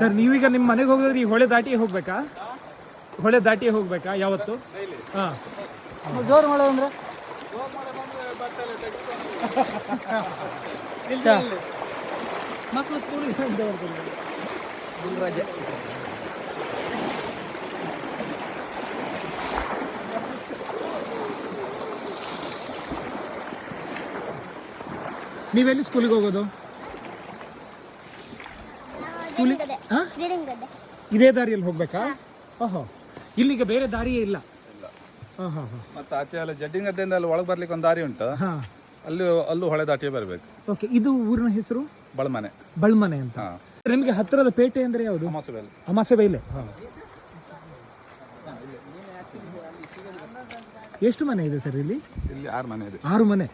Sir ನೀವೀಗ ನಿಮ್ಮ ಮನೆಗೆ ಹೋಗಿದ್ರೆ ಈ ಹೊಳೆ ದಾಟಿ ಹೋಗ್ಬೇಕಾ? ಹೊಳೆ ದಾಟಿ ಹೋಗ್ಬೇಕಾ ಯಾವತ್ತು? ಹಾಂ, ಜೋರು ಮಳೆ ಅಂದ್ರೆ ಮಕ್ಕಳು ಸ್ಕೂಲಿಗೆ ರಜೆ. ನೀವೆಲ್ಲಿ ಸ್ಕೂಲಿಗೆ ಹೋಗೋದು? ಸ್ಕೂಲಿಗೆ ಇದೇ ದಾರಿಯಲ್ಲಿ ಹೋಗ್ಬೇಕಾ? ಓಹೋ, ಇಲ್ಲಿಗೆ ಬೇರೆ ದಾರಿಯೇ ಇಲ್ಲ. ಹಾಂ ಹಾಂ ಹಾಂ. ಮತ್ತೆ ಆಚೆ ಅಲ್ಲಿ ಜಡ್ಡಿಂಗದ್ದೆಯಿಂದ ಅಲ್ಲಿ ಒಳಗೆ ಬರ್ಲಿಕ್ಕೆ ಒಂದು ದಾರಿ ಉಂಟು, ಹಾಂ, ಅಲ್ಲೂ ಹೊಳೆ ದಾಟಿಯೇ ಬರಬೇಕು. ಓಕೆ. ಇದು ಊರಿನ ಹೆಸರು ಬಳಮನೆ. ಬಳ್ಮನೆ ಅಂತ. ನಿಮಗೆ ಹತ್ತಿರದ ಪೇಟೆ ಅಂದರೆ ಯಾವುದು? ಅಮಾಸೆಬೈಲೆ. ಹಾಂ. ಎಷ್ಟು ಮನೆ ಇದೆ ಸರ್ ಇಲ್ಲಿ? ಇಲ್ಲಿ 6 ಮನೆ ಇದೆ. 6 ಮನೆ.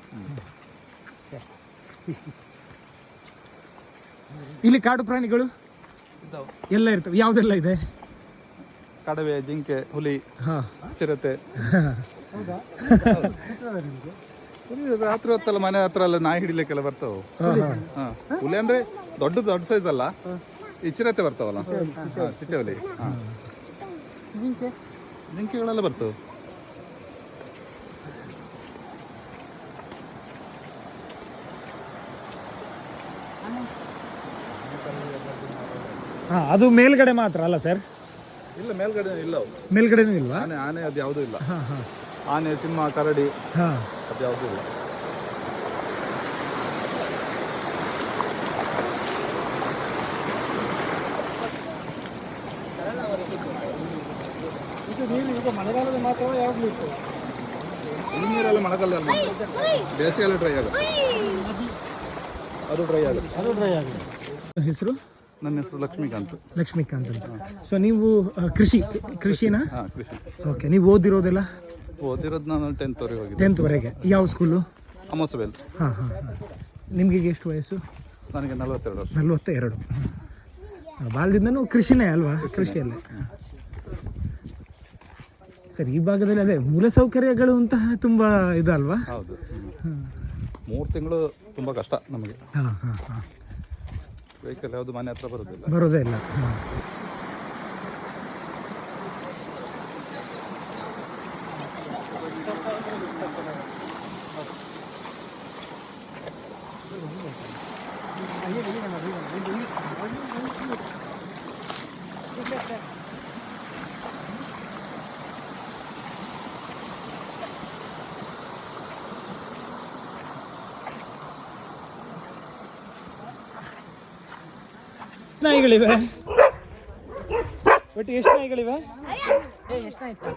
ಇಲ್ಲಿ ಕಾಡು ಪ್ರಾಣಿಗಳು ಎಲ್ಲ ಇರ್ತವೆ. ಯಾವುದೆಲ್ಲ ಇದೆ? ಕಡವೆ, ಜಿಂಕೆ, ಹುಲಿ, ಚಿರತೆ. ರಾತ್ರಿ ಹೊತ್ತಲ್ಲ ಮನೆ ಹತ್ರ ಎಲ್ಲ ನಾಯಿ ಹಿಡಿಲಿಕ್ಕೆಲ್ಲ ಬರ್ತಾವ. ಹುಲಿ ಅಂದ್ರೆ ದೊಡ್ಡ ಸೈಜ್ ಅಲ್ಲ, ಈ ಚಿರತೆ ಬರ್ತಾವಲ್ಲ, ಚಿಟ್ಟೆ ಹುಲಿ. ಜಿಂಕೆಗಳೆಲ್ಲ ಬರ್ತವೆ. ಹಾಂ, ಅದು ಮೇಲ್ಗಡೆ ಮಾತ್ರ ಅಲ್ಲ ಸರ್? ಇಲ್ಲ, ಮೇಲ್ಗಡೆ ಇಲ್ಲ. ಮೇಲ್ಗಡೆನೂ ಇಲ್ವಾ? ಆನೆ ಅದು ಯಾವುದೂ ಇಲ್ಲ. ಹಾಂ ಹಾಂ. ಆನೆ, ಸಿಂಹ, ಕರಡಿ, ಹಾಂ, ಅದು ಯಾವುದೂ ಇಲ್ಲ. ಮಳೆಗಾಲದ ಮಾತ್ರ ಯಾವಾಗಲೂ ಇತ್ತು. ಈ ನೀರೆಲ್ಲ ಮಳೆಗಾಲದಲ್ಲಿ, ಬೇಸಿಗೆಲ್ಲ ಡ್ರೈ ಆಗುತ್ತೆ. ಅದು ಡ್ರೈ ಆಗುತ್ತೆ. ಹೆಸರು? ನನ್ನ ಹೆಸರು ಲಕ್ಷ್ಮೀಕಾಂತ್. ಲಕ್ಷ್ಮೀಕಾಂತ್ ಅಂತ. ಸೊ ನೀವು ಕೃಷಿನಾ? ಹಾಂ, ಕೃಷಿ. ಓಕೆ. ನೀವು ಓದಿರೋದೆಲ್ಲ? ಓದಿರೋದು ನಾನು 10th ವರೆಗೆ ಹೋಗಿದ್ದೆ. 10th ವರೆಗೆ. ಯಾವ ಸ್ಕೂಲು? ಅಮೋಸಬೆಲ್. ಹಾಂ ಹಾಂ ಹಾಂ. ನಿಮಗೆ ಎಷ್ಟು ವಯಸ್ಸು? ನನಗೆ 42 ವರ್ಷ. 42. ಬಾಲ್ಯದಿಂದನೂ ಕೃಷಿನೇ ಅಲ್ವಾ? ಕೃಷಿಯಲ್ಲೇ. ಸರ್, ಈ ಭಾಗದಲ್ಲಿ ಅದೇ ಮೂಲಸೌಕರ್ಯಗಳು ಅಂತಹ ತುಂಬ ಇದಲ್ವಾ? ಹೌದು. 3 ತಿಂಗಳು ತುಂಬ ಕಷ್ಟ ನಮಗೆ. ಹಾಂ ಹಾಂ ಹಾಂ. ವೆಹಿಕಲ್ ಯಾವುದು ಮನೆ ಹತ್ರ ಬರೋದಿಲ್ಲ. ಬರೋದೇ ಇಲ್ಲ. ಹಾಂ. ನಾಯಿಗಳಿವೆ ಒಟ್ಟು ಎಷ್ಟು ನಾಯಿಗಳಿವೆ? ಎಷ್ಟಾಯ್ತು?